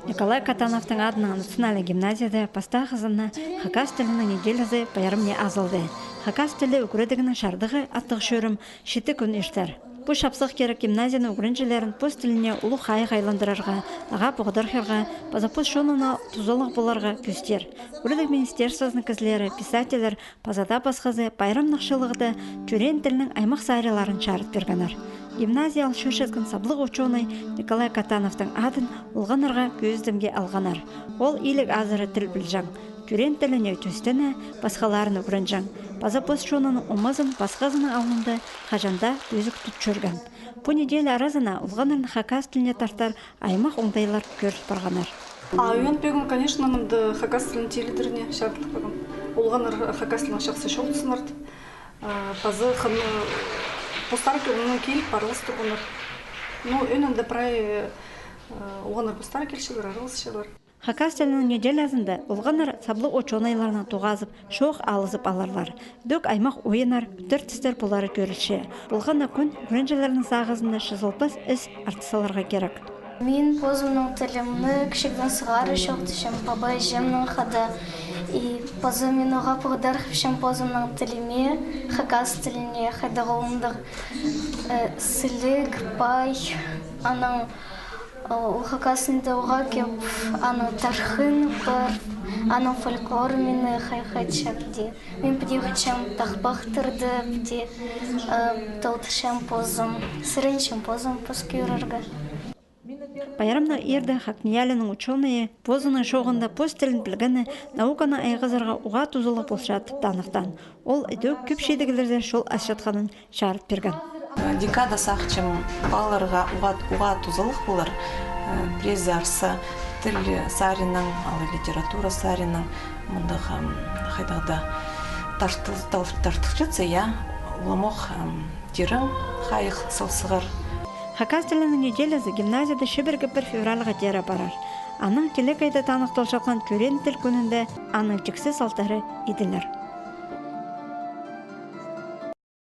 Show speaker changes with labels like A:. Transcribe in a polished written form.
A: Николай Катановтың адына национальный гимназияда паста қызына хакас тілінің неделязы байырымне азылды. Хакас тілі үкіредігінің шардығы аттық шөрім шеті күн ештер. Бұл шапсық керек гимназияны үкірінчілерін пост тіліне ұлы қайық айландырарға, аға бұғыдархерға, пазапоз шонына тұзолық боларға күстер. Үкіредік министерствосының кізлері, писателер, пазада басқазы байрам нақшылығыда түрен тілінің аймақ сайраларын шарыт бергенар. Гимназия алшөшескен саблық ученый Николай Катановтың адын ұлғанарға көздімге алғанар. Ол илік азыры тіл білжаң. Түрен тіліне төстіні басқаларын үкірінжаң. Пазапоз шоның ұмазын басқазының алынды қажанда өзік тұтчөрген. Бұл неделі аразына ұлғанарын хакас тіліне тартар аймақ оңдайлар көріп барғанар.
B: Мен бегін, конечно, мұнды хакас тілін теледіріне шартылық бегін. Ұлғанар хакас тілін шақсы шоғытсынарды. Пазы қыны постарки onun келіп барылысты onlar. Önünde прай оғанар постарки келшілер, арылысшылар.
A: Хакас тілінің неделязында ұлғанар саблы очонайларына туғазып, шоқ алызып аларлар. Дөк аймақ ойынар, түртістер бұлары көрілші. Бұлғана күн үренжелерінің сағызында шызылпас іс артысаларға керек.
C: Мен позымның тілімні кішіктен сығары шоқтышым, бабай жемнің қада. И позы мен оға бұғдарқышым позымның тіліме, хакас тіліне, қайдағылымдық сілік, бай, аның хакасында оға кеп, аның тархын бар, аның фольклор мені қайқатшапты. Мен бұде қычам тақпақтырды, бұде таутышам позым, сіріншім позым пұскүйіріргі.
A: Байрамна ерді Хакниялінің ученые позының шоғында пост тілін білгіні науканы айғызарға уға тұзылы болшатып танықтан. Ол өдөк көпшедігілерде шол асшатқанын шарып берген.
D: Декада сақчым баларға уға тұзылық болар. Презе арсы тіл сарының, литература сарының мұндағы қайдағда тартықчатсы, уламоқ терің қайық сылсығыр.
A: Хакас тілінің неделязы гимназияда шыбіргі 1 февралға дері барар. Аның телек айда танықтал жатқан көрен тіл күнінде аның жіксіз салтары еділер.